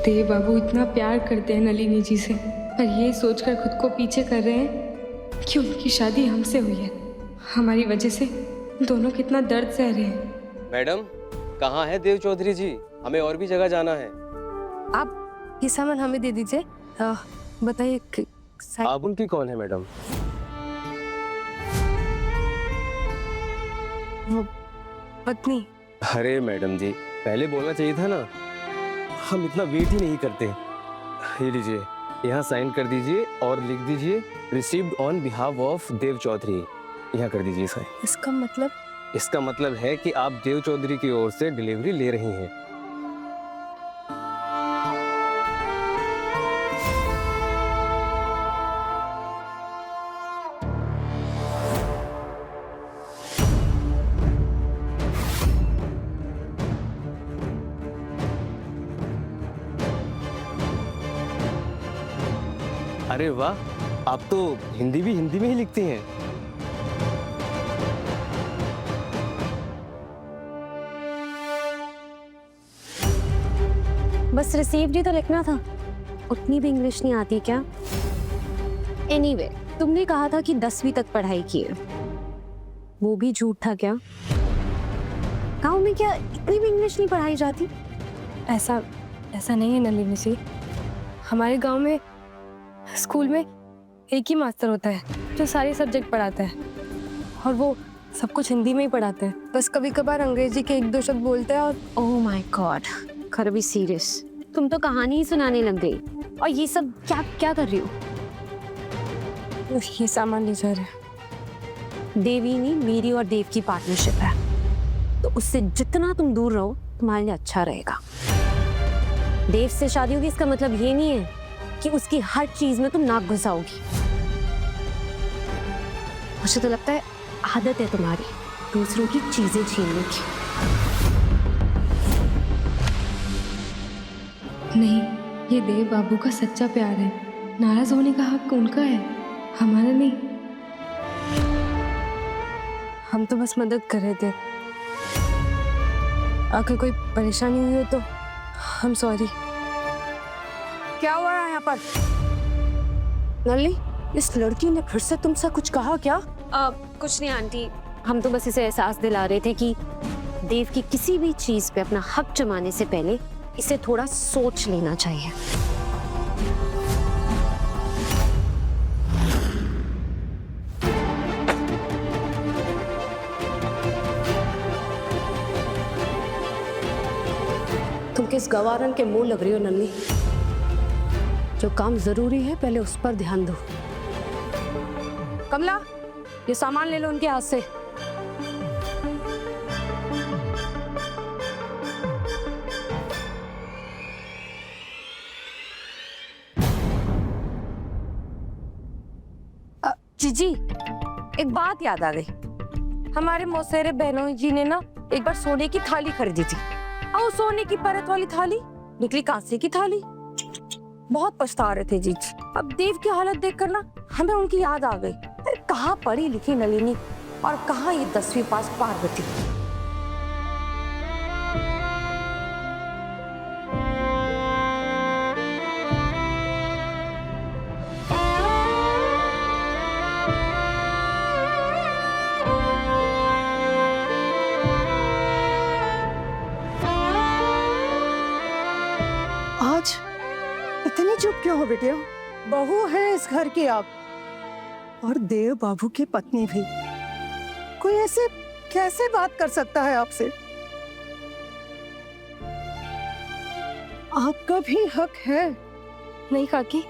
देव बाबू इतना प्यार करते हैं नलिनी जी से, पर ये सोचकर खुद को पीछे कर रहे हैं कि उनकी शादी हमसे हुई है। हमारी वजह से दोनों कितना दर्द सह रहे हैं। मैडम, कहाँ है देव चौधरी जी? हमें और भी जगह जाना है। आप ये सामान हमें दे दीजिए। बताइए आप उनकी कौन है मैडम? वो पत्नी। अरे मैडम जी, पहले बोलना चाहिए था ना, हम इतना वेट ही नहीं करते। ये लीजिए, यहाँ साइन कर दीजिए और लिख दीजिए रिसीव्ड ऑन बिहाफ ऑफ देव चौधरी। यहाँ कर दीजिए साइन। इसका मतलब? इसका मतलब है कि आप देव चौधरी की ओर से डिलीवरी ले रही हैं। अरे वाह, आप तो हिंदी में ही लिखती हैं। बस रिसीव्ड ही तो लिखना था, उतनी भी इंग्लिश नहीं आती क्या? एनीवे, तुमने कहा था कि 10वीं तक पढ़ाई की है, वो भी झूठ था क्या? गाँव में क्या इतनी भी इंग्लिश नहीं पढ़ाई जाती? ऐसा नहीं है नलिनी जी। हमारे गांव में स्कूल में एक ही मास्टर होता है जो सारे सब्जेक्ट पढ़ाता है, और वो सब कुछ हिंदी में ही पढ़ाते हैं। बस कभी कभार अंग्रेजी के 1-2 शब्द बोलते हैं। और ओह माय गॉड, खैर बी सीरियस, तुम तो कहानी ही सुनाने लग गई। और ये सब क्या कर रही हो? ये सामान ले जा रहे हैं। देवीनी मेरी और देव की पार्टनरशिप है, तो उससे जितना तुम दूर रहो तुम्हारे लिए अच्छा रहेगा। देव से शादी होगी इसका मतलब ये नहीं है कि उसकी हर चीज में तुम नाक घुसाओगी। मुझे तो लगता है आदत है तुम्हारी दूसरों की चीजें छीनने की। नहीं, ये देव बाबू का सच्चा प्यार है। नाराज होने का हक उनका है, हमारा नहीं। हम तो बस मदद कर रहे थे। अगर कोई परेशानी हुई हो तो हम सॉरी। क्या हुआ है यहाँ पर? नली, इस लड़की ने फिर से तुमसे कुछ कहा क्या? कुछ नहीं आंटी, हम तो बस इसे एहसास दिला रहे थे कि देव की किसी भी चीज पे अपना हक जमाने से पहले इसे थोड़ा सोच लेना चाहिए। तुम किस गवारन के मुंह लग रही हो नन्नी? जो काम जरूरी है पहले उस पर ध्यान दो। कमला, ये सामान ले लो उनके हाथ से। जीजी, एक बात याद आ गई। हमारे मौसेरे बहनों जी ने ना एक बार सोने की थाली खरीदी थी, और सोने की परत वाली थाली निकली कांसे की थाली। बहुत पछता रहे थे जीजी। अब देव की हालत देखकर ना हमें उनकी याद आ गई। अरे कहाँ पढ़ी लिखी नलिनी और कहाँ ये 10वीं पास पार्वती। आज इतनी चुप क्यों हो बेटिया? बहू है इस घर की आप, और देव बाबू की पत्नी भी। कोई ऐसे कैसे बात कर सकता है आपसे? आपका भी हक है। नहीं काकी,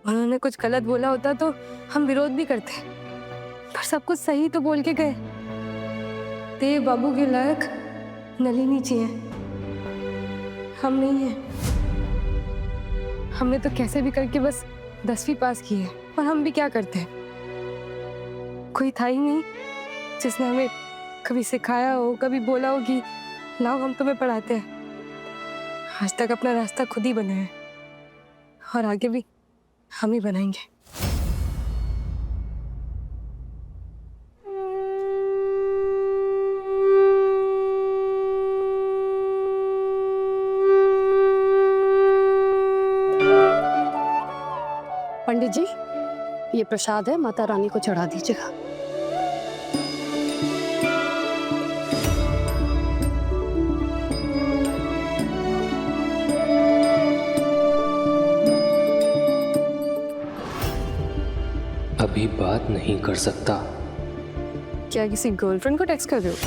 उन्होंने कुछ गलत बोला होता तो हम विरोध भी करते, पर सब कुछ सही तो बोल के गए। देव बाबू के लायक नलिनी जी हैं, हम नहीं हैं। हमने तो कैसे भी करके बस 10वीं पास की है, और हम भी क्या करते? कोई था ही नहीं जिसने हमें कभी सिखाया हो, कभी बोला हो कि लाओ हम तुम्हें पढ़ाते हैं। आज तक अपना रास्ता खुद ही बनाया है, और आगे भी हम ही बनाएंगे। पंडित जी, ये प्रसाद है, माता रानी को चढ़ा दीजिएगा। अभी बात नहीं कर सकता। क्या किसी गर्लफ्रेंड को टेक्स्ट कर रहे हो?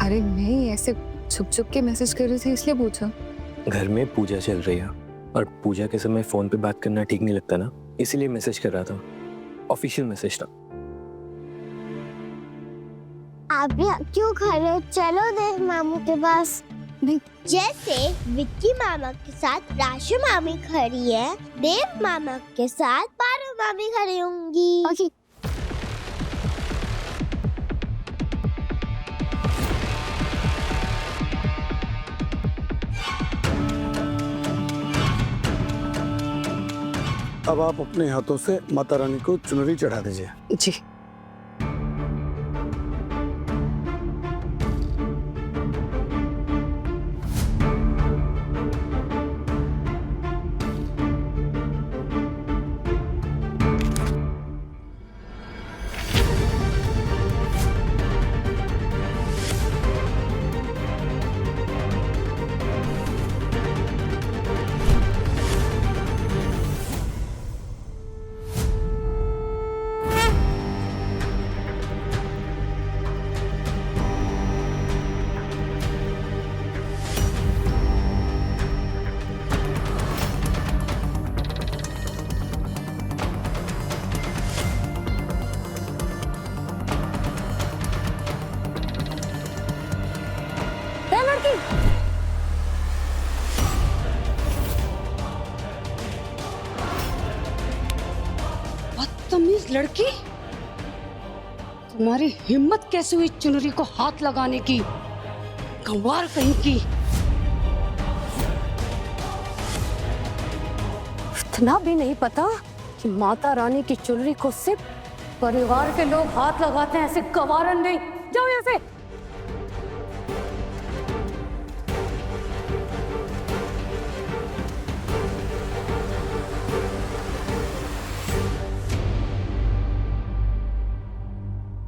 अरे नहीं, ऐसे छुप छुप के मैसेज कर रही थी इसलिए पूछा। घर में पूजा चल रही है और पूजा के समय फोन पे बात करना ठीक नहीं लगता ना, इसीलिए मैसेज कर रहा था। ऑफिशियल मैसेज था। आप क्यों खा रहे हो? चलो देव मामू के पास। नहीं, जैसे विक्की मामा के साथ राशु मामी खड़ी है, देव मामा के साथ पारो मामी खड़ी होंगी। ओके। अब आप अपने हाथों से माता रानी को चुनरी चढ़ा दीजिए। जी। बदतमीज लड़की, तुम्हारी हिम्मत कैसे हुई चुनरी को हाथ लगाने की? गंवार कहीं की। इतना भी नहीं पता कि माता रानी की चुनरी को सिर्फ परिवार के लोग हाथ लगाते हैं, ऐसे गवारन नहीं। जाओ यहाँ से।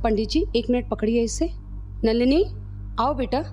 पंडित जी 1 मिनट पकड़िए इसे। नलिनी आओ बेटा।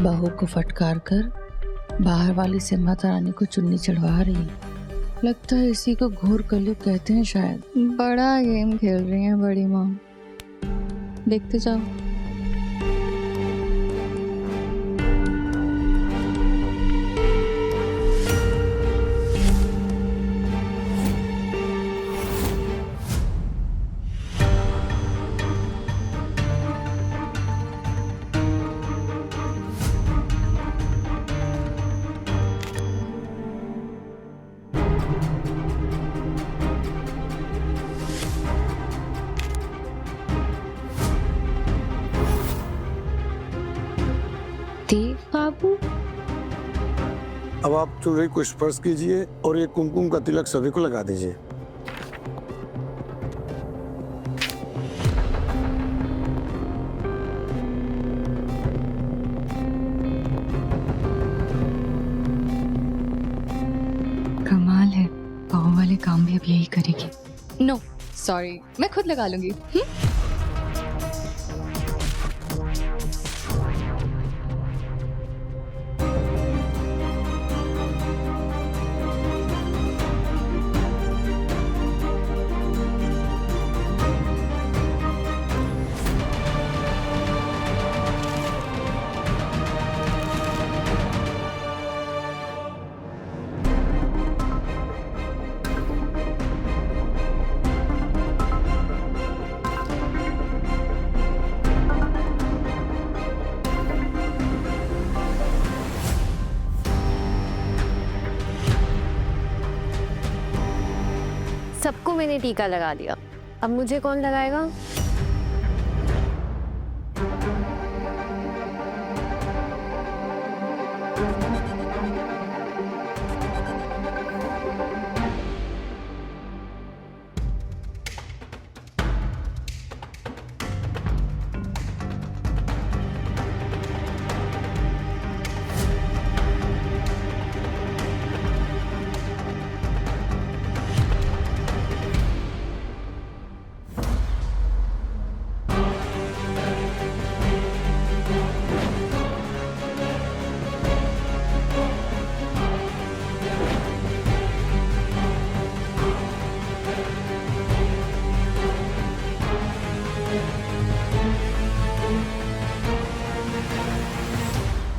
बहू को फटकार कर बाहर वाली से माता रानी को चुन्नी चढ़वा रही है। लगता है इसी को घोर कलयुग कहते हैं शायद। बड़ा गेम खेल रही हैं बड़ी माँ, देखते जाओ। देव बाबू, अब आप चुनरी को स्पर्श कीजिए और ये कुमकुम का तिलक सभी को लगा दीजिए। कमाल है, बहू वाले काम भी अब यही करेगी। नो सॉरी, मैं खुद लगा लूंगी। सबको मैंने टीका लगा दिया। अब मुझे कौन लगाएगा?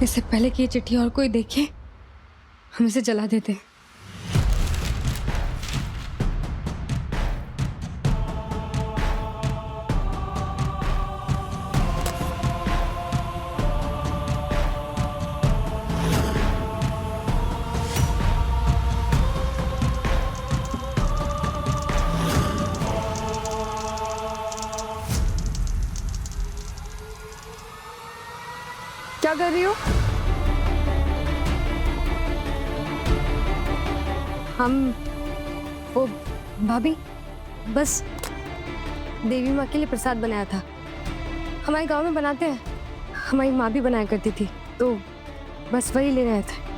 इससे पहले कि ये चिट्ठी और कोई देखे, हम इसे जला देते हैं। क्या कर रही हो? वो भाभी, बस देवी माँ के लिए प्रसाद बनाया था। हमारे गांव में बनाते हैं, हमारी माँ भी बनाया करती थी, तो बस वही ले रहे थे।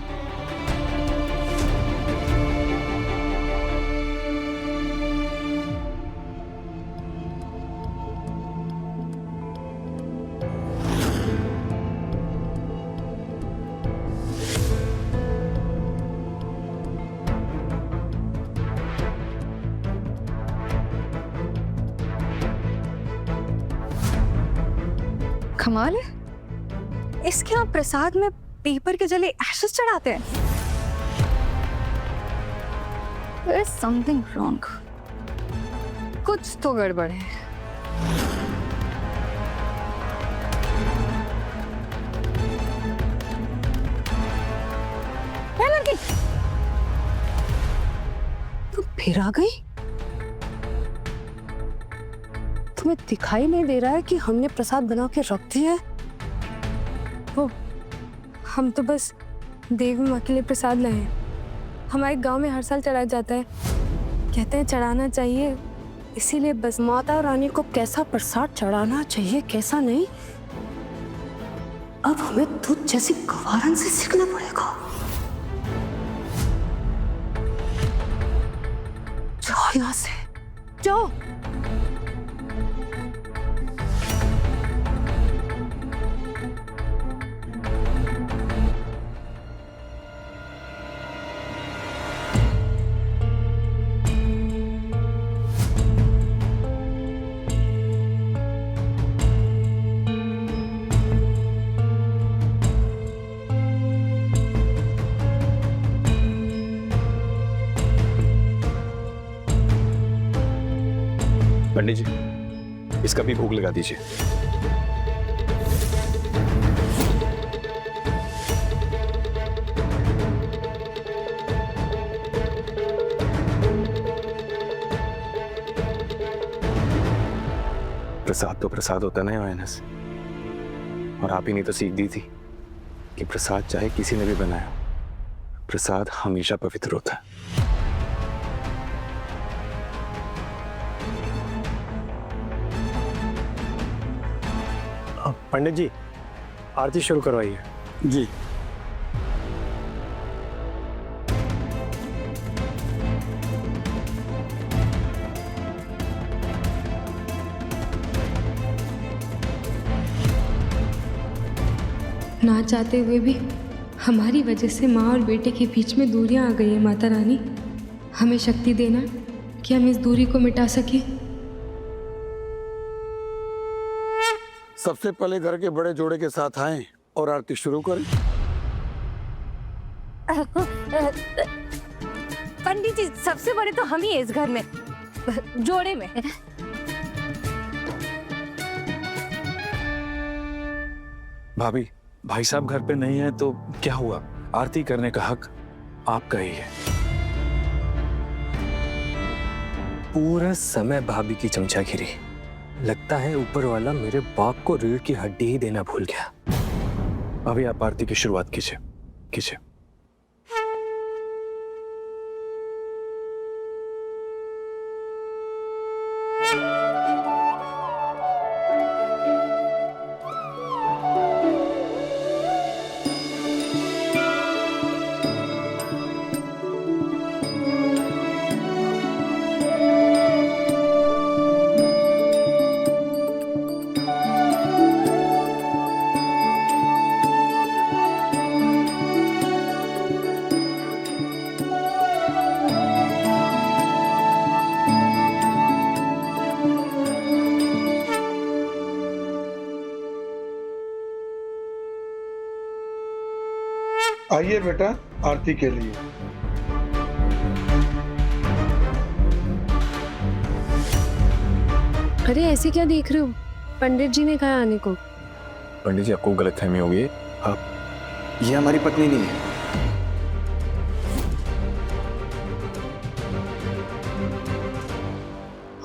कमाल है, इसके यहाँ प्रसाद में पेपर के जले एशेस चढ़ाते हैं। There is something wrong. कुछ तो गड़बड़ है। लड़की, तुम फिर आ गई? तुम्हें दिखाई नहीं दे रहा है कि हमने प्रसाद बना के रख दिया है? वो हम तो बस देवी माँ के लिए प्रसाद लाए हैं। हमारे गांव में हर साल चढ़ाया जाता है, कहते हैं चढ़ाना चाहिए, इसीलिए बस। माता रानी को कैसा प्रसाद चढ़ाना चाहिए कैसा नहीं, अब हमें तुझ जैसी गवारन से सीखना पड़ेगा। जाओ यहाँ से, जाओ। पंडित जी, इसका भी भोग लगा दीजिए। प्रसाद तो प्रसाद होता ना आयनस, और आप ही ने तो सीख दी थी कि प्रसाद चाहे किसी ने भी बनाया, प्रसाद हमेशा पवित्र होता है। पंडित जी, आरती शुरू करवाइए। जी। ना चाहते हुए भी हमारी वजह से माँ और बेटे के बीच में दूरियां आ गई है। माता रानी, हमें शक्ति देना कि हम इस दूरी को मिटा सकें। सबसे पहले घर के बड़े जोड़े के साथ आएं और आरती शुरू करें। पंडित जी, सबसे बड़े तो हम ही हैं इस घर में, जोड़े में। भाभी, भाई साहब घर पे नहीं है तो क्या हुआ, आरती करने का हक आपका ही है। पूरा समय भाभी की चमचागिरी। लगता है ऊपर वाला मेरे बाप को रीढ़ की हड्डी ही देना भूल गया। अभी आप आरती की शुरुआत कीजिए कीजिए। आइए बेटा आरती के लिए। अरे ऐसे क्या देख रहे हो? पंडित जी ने कहा आने को। पंडित जी, आपको गलतफहमी हो गई। आप ये हमारी पत्नी नहीं है।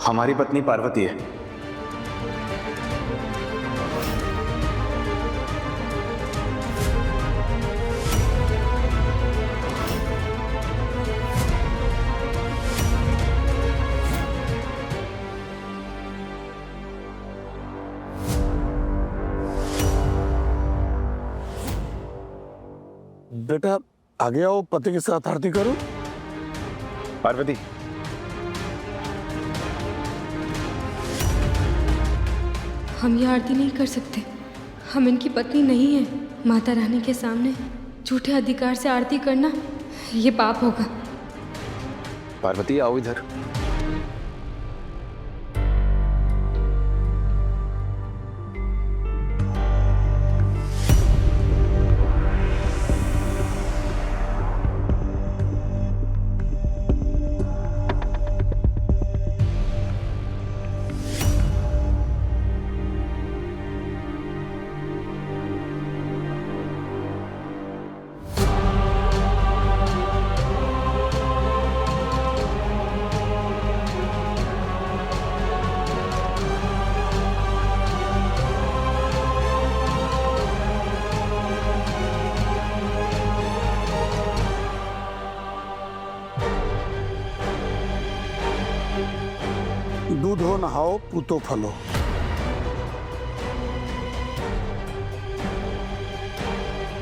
हमारी पत्नी पार्वती है। बेटा आगे आओ, पति के साथ आरती करो। पार्वती, हम ये आरती नहीं कर सकते। हम इनकी पत्नी नहीं है। माता रानी के सामने झूठे अधिकार से आरती करना ये पाप होगा। पार्वती आओ इधर। दूधो नहाओ पूतो फलो।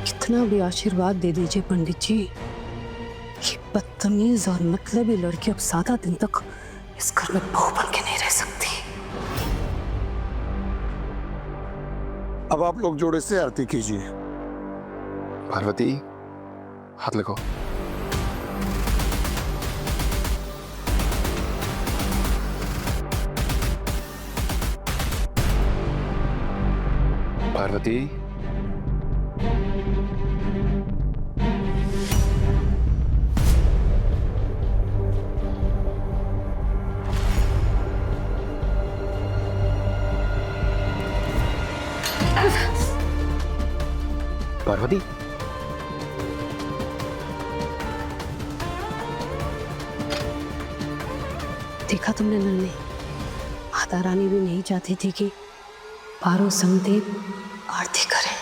कितना भी आशीर्वाद दे दीजिए पंडित जी, ये बदतमीज और मतलबी लड़की अब ज्यादा दिन तक इस घर में बहू बन के नहीं रह सकती। अब आप लोग जोड़े से आरती कीजिए। पार्वती, हाथ लगाओ। पार्वती, पार्वती, देखा तुमने नन्ही, माता रानी भी नहीं चाहती थी कि पारो समदेव आरती करे।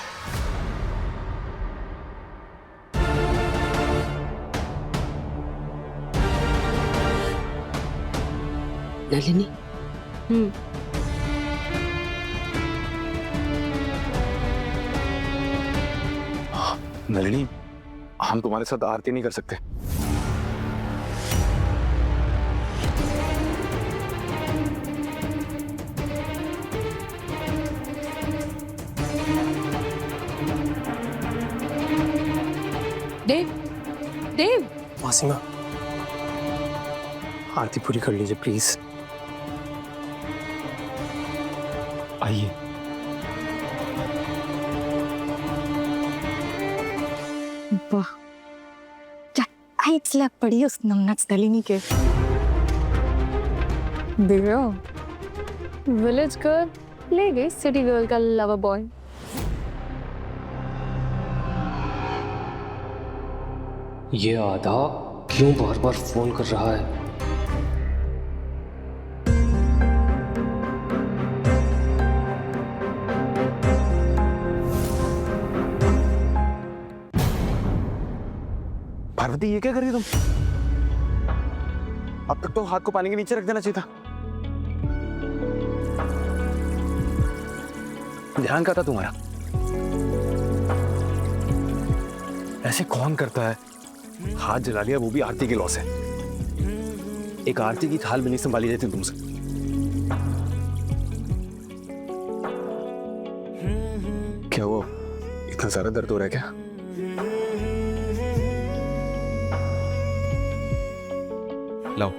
नलिनी, नलिनी, हम तुम्हारे साथ आरती नहीं कर सकते। देव, देव। मासीमा, आरती पूरी कर लीजिए प्लीज। आइए। वाह, क्या टाइट स्लैप पड़ी है उस नमनक्स नलिनी के। दिव्या, विलेज गर्ल ले गई सिटी गर्ल का लवर बॉय। ये आधा क्यों बार बार फोन कर रहा है? पार्वती ये क्या कर रही तुम? अब तक तो हाथ को पानी के नीचे रख देना चाहिए था। ध्यान का था तुम्हारा? ऐसे कौन करता है? हाथ जला लिया, वो भी आरती के लॉस है। एक आरती की थाल भी नहीं संभाली जाती तुमसे। क्या वो इतना सारा दर्द हो रहा है क्या? लाओ।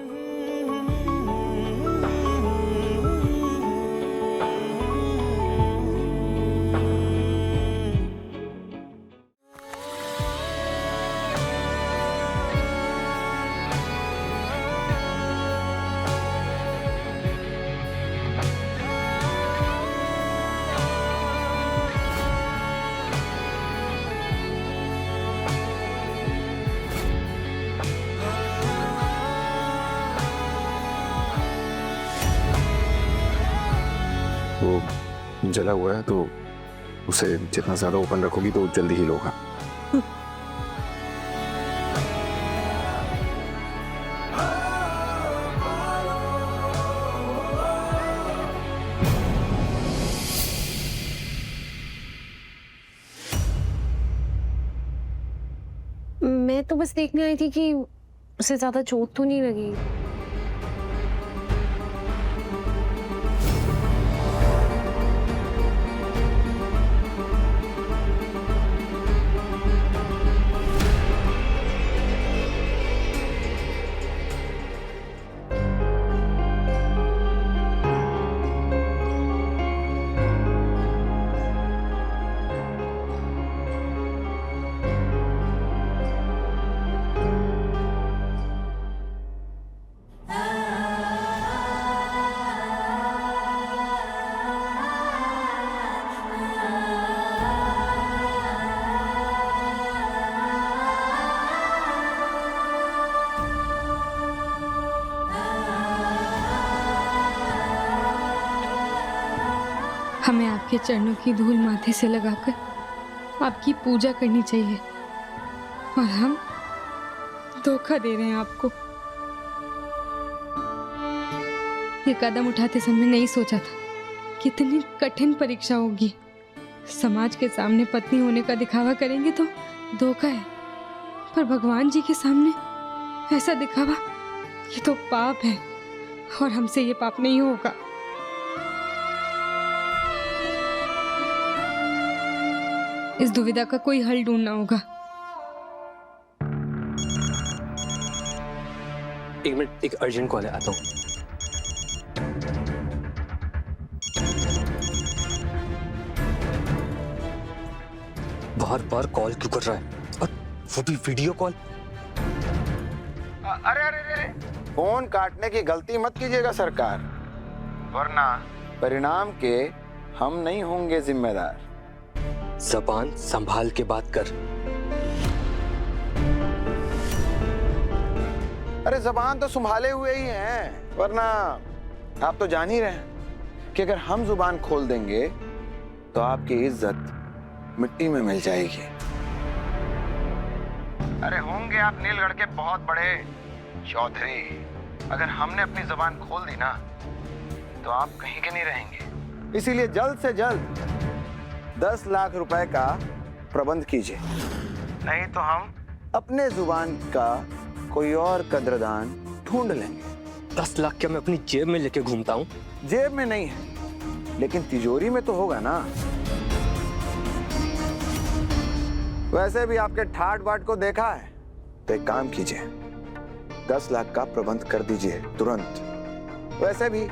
वो जला हुआ है तो उसे जितना ज्यादा ओपन रखोगी तो जल्दी हील होगा। मैं तो बस देखने आई थी कि उसे ज्यादा चोट तो नहीं लगी। हमें आपके चरणों की धूल माथे से लगाकर आपकी पूजा करनी चाहिए, और हम धोखा दे रहे हैं आपको। ये कदम उठाते समय नहीं सोचा था कितनी कठिन परीक्षा होगी। समाज के सामने पत्नी होने का दिखावा करेंगे तो धोखा है, पर भगवान जी के सामने ऐसा दिखावा, ये तो पाप है, और हमसे ये पाप नहीं होगा। इस दुविधा का कोई हल ढूंढना होगा। एक मिनट, एक अर्जेंट कॉल है, आता हूँ। बार बार कॉल क्यों कर रहा है? और वो भी वीडियो कॉल। अरे अरे अरे, फोन काटने की गलती मत कीजिएगा सरकार, वरना परिणाम के हम नहीं होंगे जिम्मेदार। ज़बान संभाल के बात कर। अरे जबान तो संभाले हुए ही हैं, वरना आप तो जान ही रहे हैं कि अगर हम जुबान खोल देंगे तो आपकी इज्जत मिट्टी में मिल जाएगी। अरे होंगे आप नीलगढ़ के बहुत बड़े चौधरी, अगर हमने अपनी जबान खोल दी ना तो आप कहीं के नहीं रहेंगे। इसीलिए जल्द से जल्द 10 लाख रुपए का प्रबंध कीजिए, नहीं तो हम अपने जुबान का कोई और कद्रदान ढूंढ लेंगे। 10 लाख क्या मैं अपनी जेब में लेके घूमता हूँ? जेब में नहीं है, लेकिन तिजोरी में तो होगा ना। वैसे भी आपके ठाट बाट को देखा है, तो एक काम कीजिए, 10 लाख का प्रबंध कर दीजिए तुरंत। वैसे भी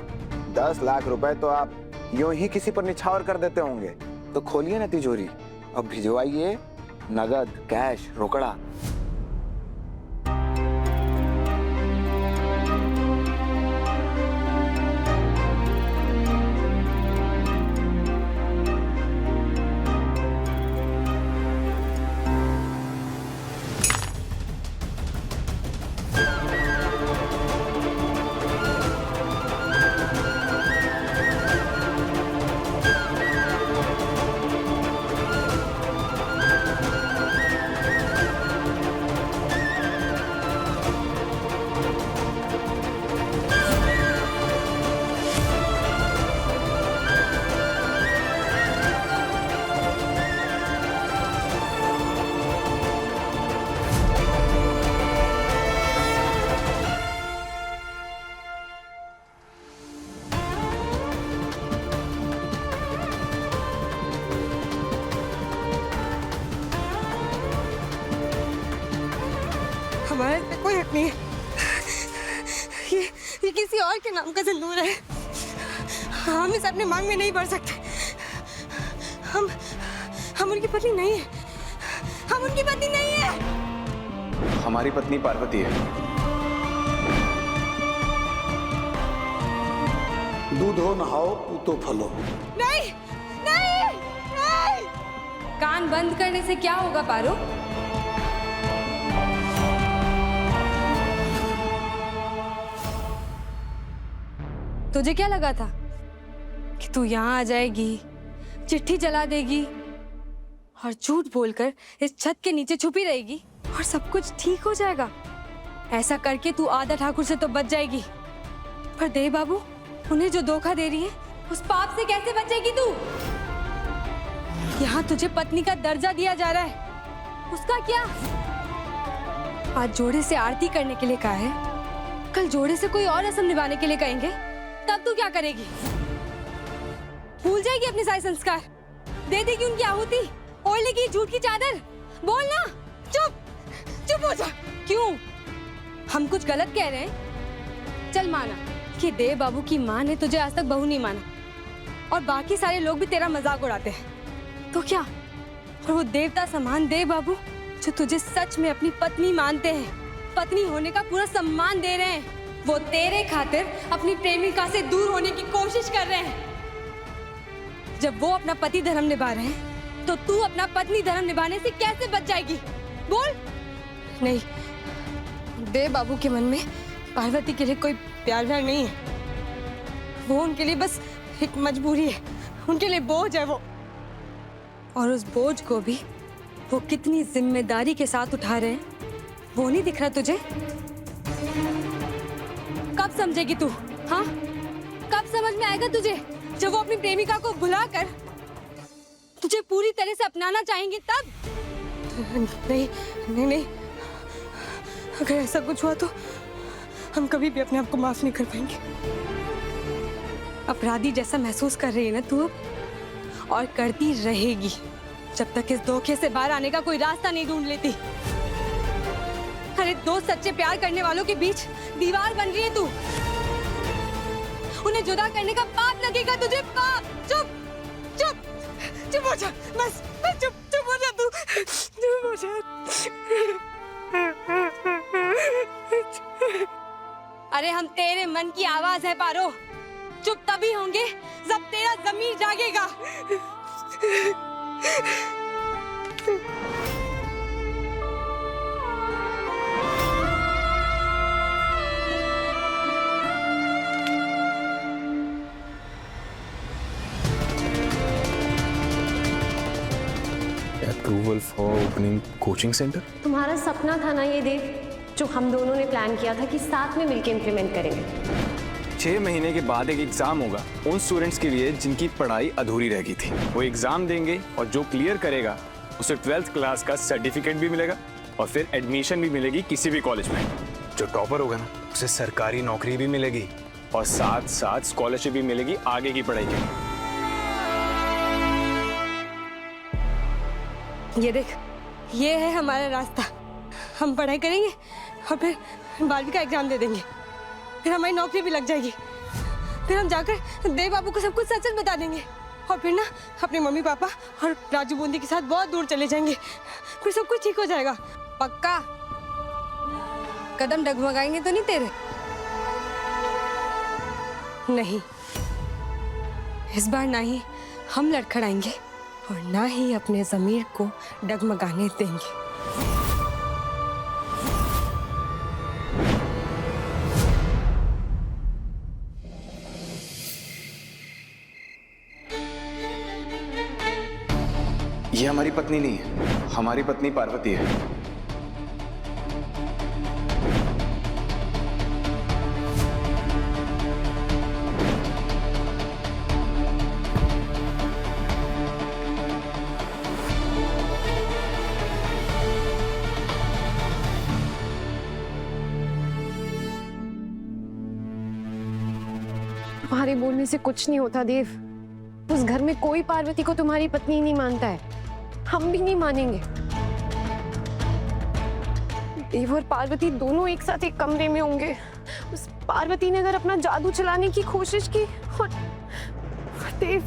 10 लाख रुपए तो आप यूं ही किसी पर निछावर कर देते होंगे, तो खोलिए ना तिजोरी, अब भिजवाइए नगद, कैश, रोकड़ा। पत्नी है। ये किसी और के नाम का सिंदूर है। हम इसे अपने मांग में नहीं भर सकते। हम उनकी पत्नी नहीं है। हम उनकी पत्नी नहीं है। हमारी पत्नी पार्वती है। दूधो नहाओ पूतो फलो। नहीं नहीं नहीं। कान बंद करने से क्या होगा पारो? तुझे क्या लगा था कि तू यहाँ आ जाएगी, चिट्ठी जला देगी और झूठ बोलकर इस छत के नीचे छुपी रहेगी और सब कुछ ठीक हो जाएगा? ऐसा करके तू आधा ठाकुर से तो बच जाएगी, पर देव बाबू उन्हें जो धोखा दे रही है उस पाप से कैसे बचेगी तू? यहाँ तुझे पत्नी का दर्जा दिया जा रहा है, उसका क्या? आज जोड़े से आरती करने के लिए कहा है, कल जोड़े से कोई और रस्म निभाने के लिए कहेंगे, तब तू क्या करेगी? भूल जाएगी अपने सारे संस्कार, दे देगी उनकी आहुति, ओढ़ लेगी झूठ की चादर? बोल ना, चुप हो जा। क्यों? हम कुछ गलत कह रहे हैं? चल माना कि देव बाबू की माँ ने तुझे आज तक बहू नहीं माना और बाकी सारे लोग भी तेरा मजाक उड़ाते हैं, तो क्या? और वो देवता समान देव बाबू जो तुझे सच में अपनी पत्नी मानते हैं, पत्नी होने का पूरा सम्मान दे रहे हैं, वो तेरे खातिर अपनी प्रेमिका से दूर होने की कोशिश कर रहे हैं। जब वो अपना पति धर्म निभा रहे हैं, तो तू अपना पत्नी धर्म निभाने से कैसे बच जाएगी? बोल। नहीं, देव बाबू के मन में पार्वती के लिए कोई प्यार व्यार नहीं है। वो उनके लिए बस एक मजबूरी है, उनके लिए बोझ है वो। और उस बोझ को भी वो कितनी जिम्मेदारी के साथ उठा रहे हैं, वो नहीं दिख रहा तुझे? कब समझेगी तू? हाँ, कब समझ में आएगा तुझे? जब वो अपनी प्रेमिका को भुलाकर तुझे पूरी तरह से अपनाना चाहेंगे तब? नहीं नहीं नहीं, अगर ऐसा कुछ हुआ तो हम कभी भी अपने आप को माफ नहीं कर पाएंगे। अपराधी जैसा महसूस कर रही है ना तू अब, और करती रहेगी जब तक इस धोखे से बाहर आने का कोई रास्ता नहीं ढूंढ लेती। अरे दो सच्चे प्यार करने वालों के बीच दीवार बन रही है तू। उन्हें जुदा करने का पाप लगेगा तुझे, पाप। चुप चुप चुप हो जा, बस चुप हो जा तू, चुप हो जा। अरे हम तेरे मन की आवाज है पारो, चुप तभी होंगे जब तेरा ज़मीर जागेगा। Approval for opening coaching centre? तुम्हारा सपना था ना ये देव, जो हम दोनों ने प्लान किया था कि साथ में मिलकर इम्प्लीमेंट करेंगे। 6 महीने के बाद एक एग्जाम होगा उन स्टूडेंट्स के लिए जिनकी पढ़ाई अधूरी रह गई थी। वो एग्जाम देंगे और जो क्लियर करेगा उसे 12th क्लास का सर्टिफिकेट भी मिलेगा और फिर एडमिशन भी मिलेगी किसी भी कॉलेज में। जो टॉपर होगा ना, उसे सरकारी नौकरी भी मिलेगी और साथ साथ स्कॉलरशिप भी मिलेगी आगे की पढ़ाई के लिए। ये देख, ये है हमारा रास्ता। हम पढ़ाई करेंगे और फिर 12वीं का एग्जाम दे देंगे, फिर हमारी नौकरी भी लग जाएगी, फिर हम जाकर देव बाबू को सब कुछ सच सच बता देंगे और फिर ना अपने मम्मी पापा और राजू बूंदी के साथ बहुत दूर चले जाएंगे, फिर सब कुछ ठीक हो जाएगा। पक्का? कदम डगमगाएंगे तो नहीं तेरे? नहीं, इस बार ना ही हम लड़खड़ाएंगे और ना ही अपने ज़मीर को डगमगाने देंगे। ये हमारी पत्नी नहीं है, हमारी पत्नी पार्वती है। तुम्हारे बोलने से कुछ नहीं होता देव। उस घर में कोई पार्वती को तुम्हारी पत्नी नहीं मानता है, हम भी नहीं मानेंगे। देव और पार्वती दोनों एक साथ एक कमरे में होंगे। उस पार्वती ने अगर अपना जादू चलाने की कोशिश की और देव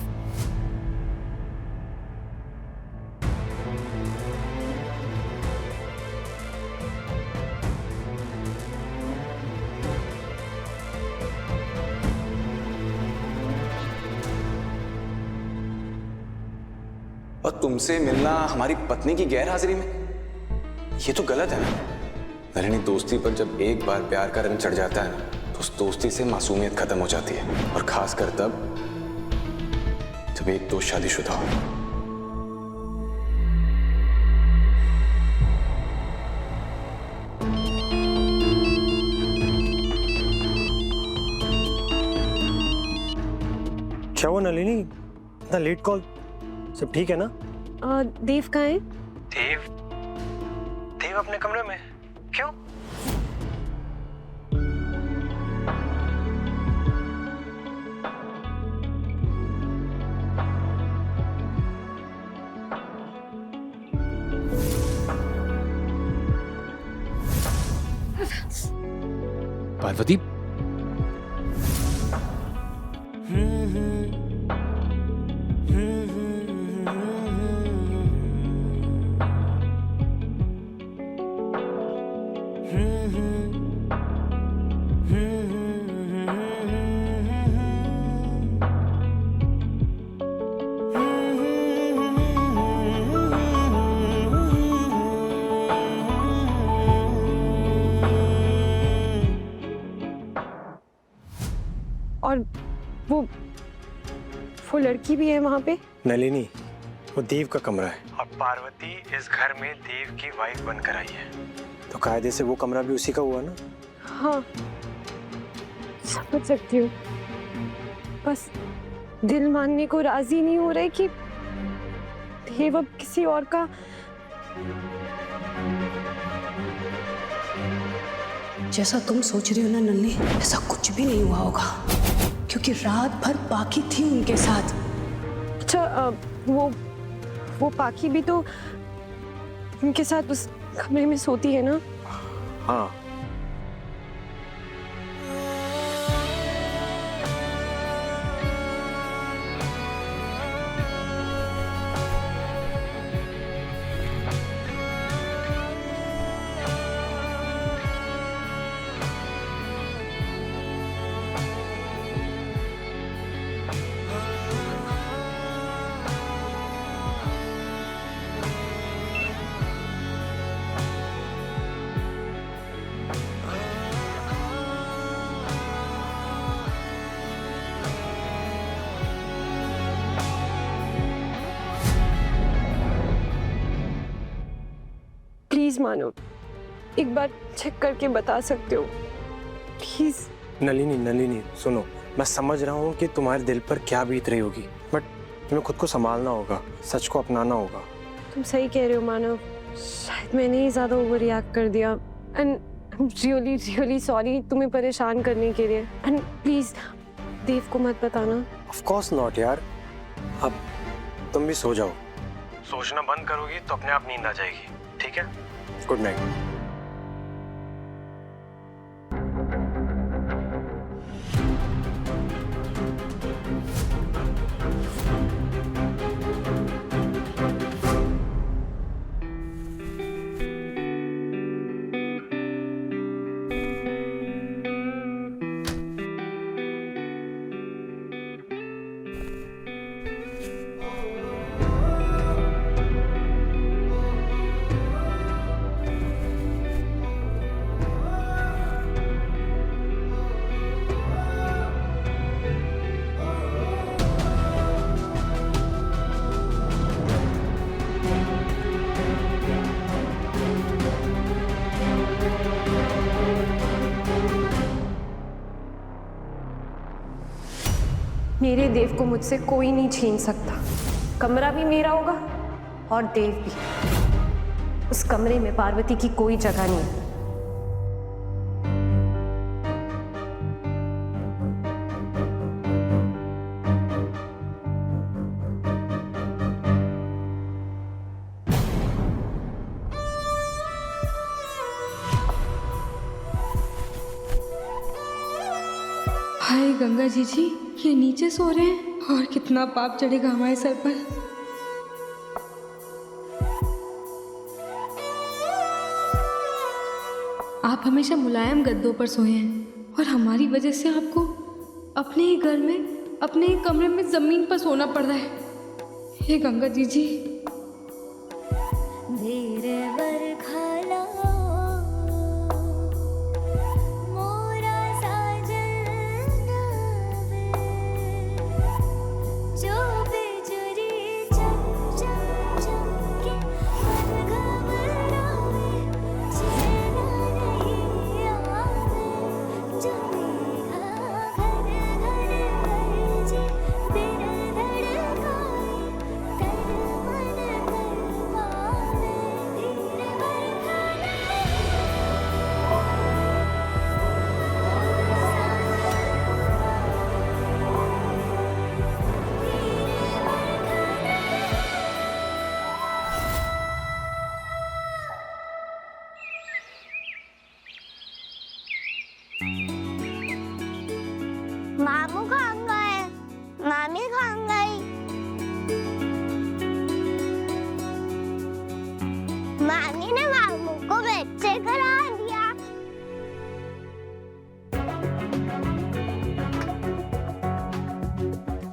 और तुमसे मिलना हमारी पत्नी की गैर हाजिरी में, ये तो गलत है ना। नलिनी, दोस्ती पर जब एक बार प्यार का रंग चढ़ जाता है ना, तो उस दोस्ती से मासूमियत खत्म हो जाती है, और खासकर तब जब एक दोस्त शादीशुदा हो। क्या हुआ नलिनी, इतना लेट कॉल? सब ठीक है ना? देव कहाँ है? देव अपने कमरे में। क्यों? पार्वती, और वो लड़की भी है वहां पे? नलिनी, वो देव का कमरा है और पार्वती इस घर में देव की वाइफ बनकर आई है, तो कायदे से वो कमरा भी उसी का हुआ ना। हाँ, समझ सकती हूँ, बस दिल मानने को राजी नहीं हो रहे कि देव अब किसी और का। जैसा तुम सोच रही हो ना नन्ही, ऐसा कुछ भी नहीं हुआ होगा, क्योंकि रात भर पाखी थी उनके साथ। अच्छा, वो पाखी भी तो उनके साथ उस कमरे में सोती है ना? हाँ। प्लीज मानो, एक बार चेक करके बता सकते हो प्लीज? नलिनी सुनो, मैं समझ रहा हूँ कि तुम्हारे दिल पर क्या बीत रही होगी, बट तुम्हें खुद को संभालना होगा, सच को अपनाना होगा। तुम सही कह रहे हो मानव, शायद मैंने ही ज्यादा ओवर रिएक्ट कर दिया, एंड रियली सॉरी तुम्हें परेशान करने के लिए, एंड प्लीज देव को मत बताना। ऑफ कोर्स नॉट यार, अब तुम भी सो जाओ, सोचना बंद करोगी तो अपने आप नींद आ जाएगी, ठीक है? Good night. मेरे देव को मुझसे कोई नहीं छीन सकता, कमरा भी मेरा होगा और देव भी। उस कमरे में पार्वती की कोई जगह नहीं है। गंगा जी जी, ये नीचे सो रहे हैं और कितना पाप चढ़ेगा हमारे सर पर। आप हमेशा मुलायम गद्दों पर सोए हैं और हमारी वजह से आपको अपने ही घर में, अपने ही कमरे में जमीन पर सोना पड़ रहा है। हे गंगा जी जी। मामू कहाँ गए? मामी कहाँ गई? मामी ने मामू को बेड से करा दिया।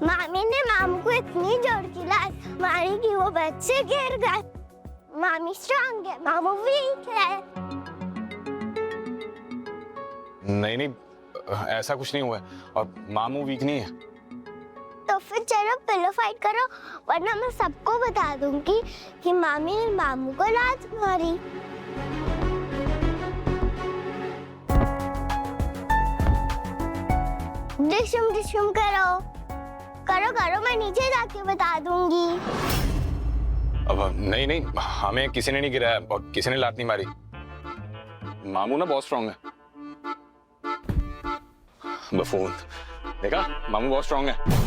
मामी ने मामू को इतनी जोर की लात मारी कि वो बेड से गिर गए। मामी स्ट्रांग है, मामू वीक है। नहीं नहीं, ऐसा कुछ नहीं हुआ है और मामू वीक नहीं है। तो फिर चलो पिलो फाइट करो, वरना मैं सबको बता दूंगी कि मामी ने मामू को लात मारी। डिशुम करो करो करो, मैं नीचे जाके बता दूंगी। अब नहीं नहीं, हमें किसी ने नहीं गिराया और किसी ने लात नहीं मारी। मामू ना बहुत स्ट्रांग है। बफून, देखा, मामू बहुत स्ट्रांग है।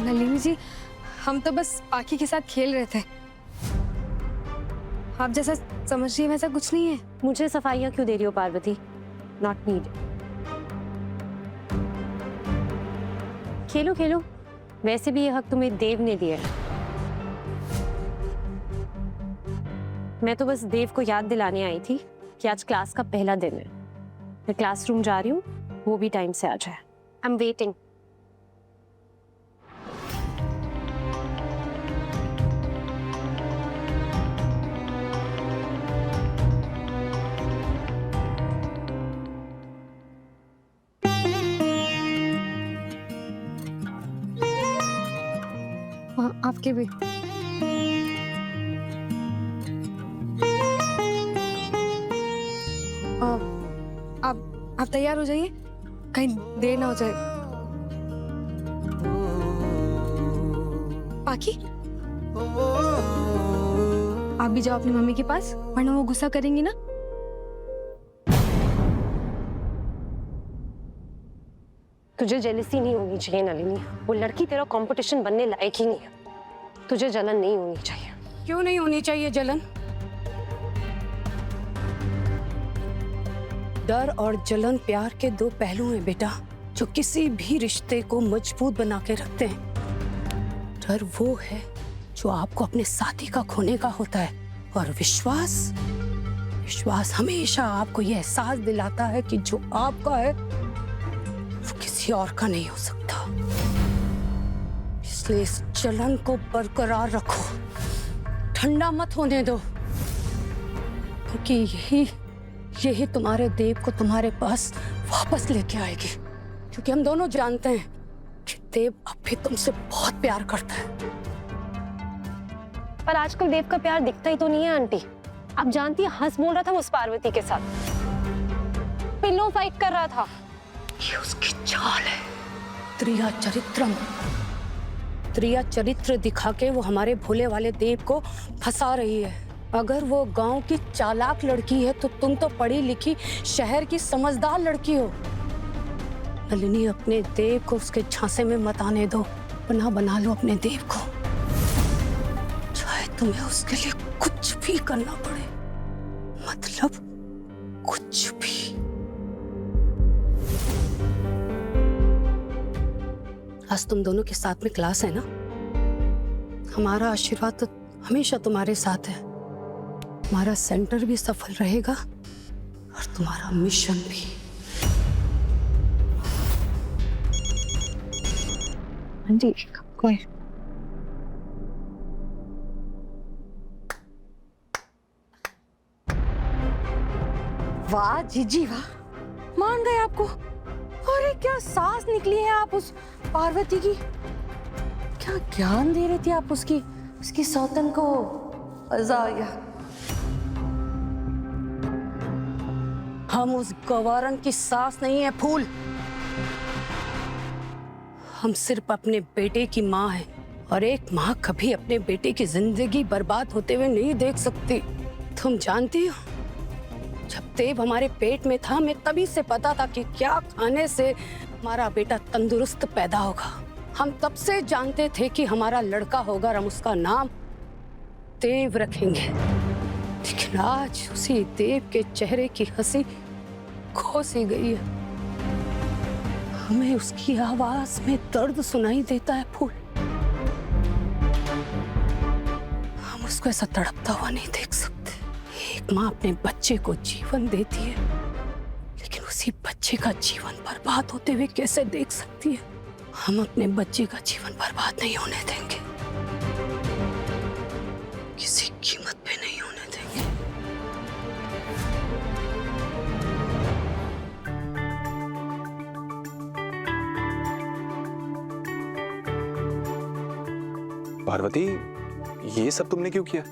नलिनी जी, हम तो बस पाखी के साथ खेल रहे थे। आप जैसा समझ रही है वैसा कुछ नहीं है। मुझे सफाइयाँ क्यों दे रही हो पार्वती? Not need. खेलो खेलो, वैसे भी ये हक तुम्हें देव ने दिया है। मैं तो बस देव को याद दिलाने आई थी कि आज क्लास का पहला दिन है। मैं क्लासरूम जा रही हूँ, वो भी टाइम से आ जाए। I am waiting. आपके भी। आप तैयार हो जाइए, कहीं देर ना हो जाए। पाखी, आप भी जाओ अपनी मम्मी के पास, वरना वो गुस्सा करेंगी ना। तुझे जेलसी नहीं होनी चाहिए नलिनी। वो लड़की तेरा कंपटीशन बनने लायक ही नहीं है। तुझे जलन नहीं होनी चाहिए। क्यों नहीं होनी चाहिए जलन? डर और जलन प्यार के दो पहलू हैं बेटा, जो किसी भी रिश्ते को मजबूत बना के रखते हैं। डर वो है जो आपको अपने साथी का खोने का होता है, और विश्वास विश्वास हमेशा आपको यह एहसास दिलाता है कि जो आपका है वो किसी और का नहीं हो सकता। इसलिए इस जलन को बरकरार रखो, ठंडा मत होने दो। क्योंकि यही तुम्हारे देव को तुम्हारे पास वापस लेके आएगी। क्योंकि हम दोनों जानते हैं कि देव अब भी तुमसे बहुत प्यार करता है। पर आजकल देव का प्यार दिखता ही तो नहीं है आंटी। आप जानती है, हंस बोल रहा था उस पार्वती के साथ, पिल्लो फाइट कर रहा था। ये उसकी चाल है, त्रिया चरित्रम। त्रिया चरित्र दिखा के वो हमारे भोले वाले देव को फंसा रही है। अगर वो गांव की चालाक लड़की है तो तुम तो पढ़ी लिखी शहर की समझदार लड़की हो। नलिनी, अपने देव को उसके झांसे में मत आने दो। पनाह बना लो अपने देव को, चाहे तुम्हें उसके लिए कुछ भी करना पड़े। मतलब कुछ भी। आज तुम दोनों के साथ में क्लास है ना? हमारा आशीर्वाद तो हमेशा तुम्हारे साथ है। हमारा सेंटर भी सफल रहेगा और तुम्हारा मिशन भी। जी कोई वाह जीजी वाह, मान गए आपको। अरे क्या सांस निकली है आप उस पार्वती की। क्या ज्ञान दे रही थी आप उसकी सौतन को। मजा आ गया। हम उस गवारन की सास नहीं है फूल। हम सिर्फ अपने बेटे की माँ हैं और एक माँ कभी अपने बेटे की जिंदगी बर्बाद होते हुए नहीं देख सकती। तुम जानती हो, जब देव हमारे पेट में था, हमें तभी से पता था कि क्या खाने से हमारा बेटा तंदुरुस्त पैदा होगा। हम तब से जानते थे कि हमारा लड़का होगा और हम उसका नाम देव रखेंगे। लेकिन आज उसी देव के चेहरे की हंसी खो सी गई है। हमें उसकी आवाज में दर्द सुनाई देता है फूल। हम उसको ऐसा तड़पता हुआ नहीं देख सकते। एक माँ अपने बच्चे को जीवन देती है, लेकिन उसी बच्चे का जीवन बर्बाद होते हुए कैसे देख सकती है? हम अपने बच्चे का जीवन बर्बाद नहीं होने देंगे, किसी कीमत पे नहीं होने देंगे। पार्वती, ये सब तुमने क्यों किया?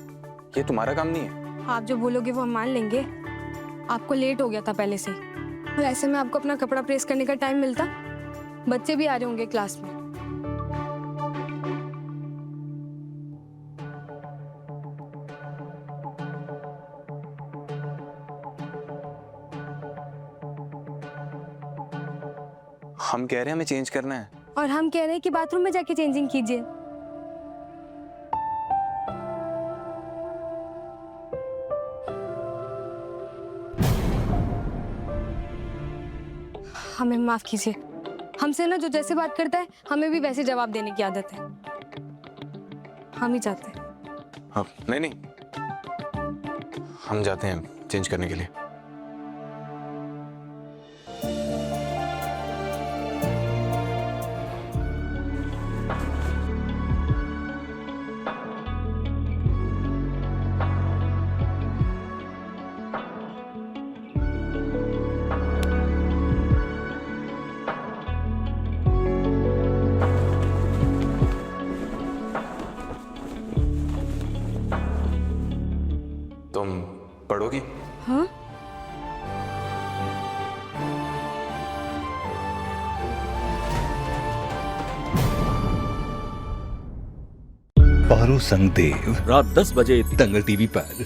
ये तुम्हारा काम नहीं है। आप जो बोलोगे वो हम मान लेंगे। आपको लेट हो गया था पहले से, और ऐसे में आपको अपना कपड़ा प्रेस करने का टाइम मिलता। बच्चे भी आ रहे होंगे क्लास में। हम कह रहे हैं हमें चेंज करना है। और हम कह रहे हैं कि बाथरूम में जाके चेंजिंग कीजिए। हमें माफ कीजिए। हमसे ना जो जैसे बात करता है, हमें भी वैसे जवाब देने की आदत है। हम ही चाहते हैं। हाँ, नहीं, हम जाते हैं चेंज करने के लिए। तुम पढ़ोगी? हाँ? पारो संग देव, रात 10 बजे दंगल टीवी पर।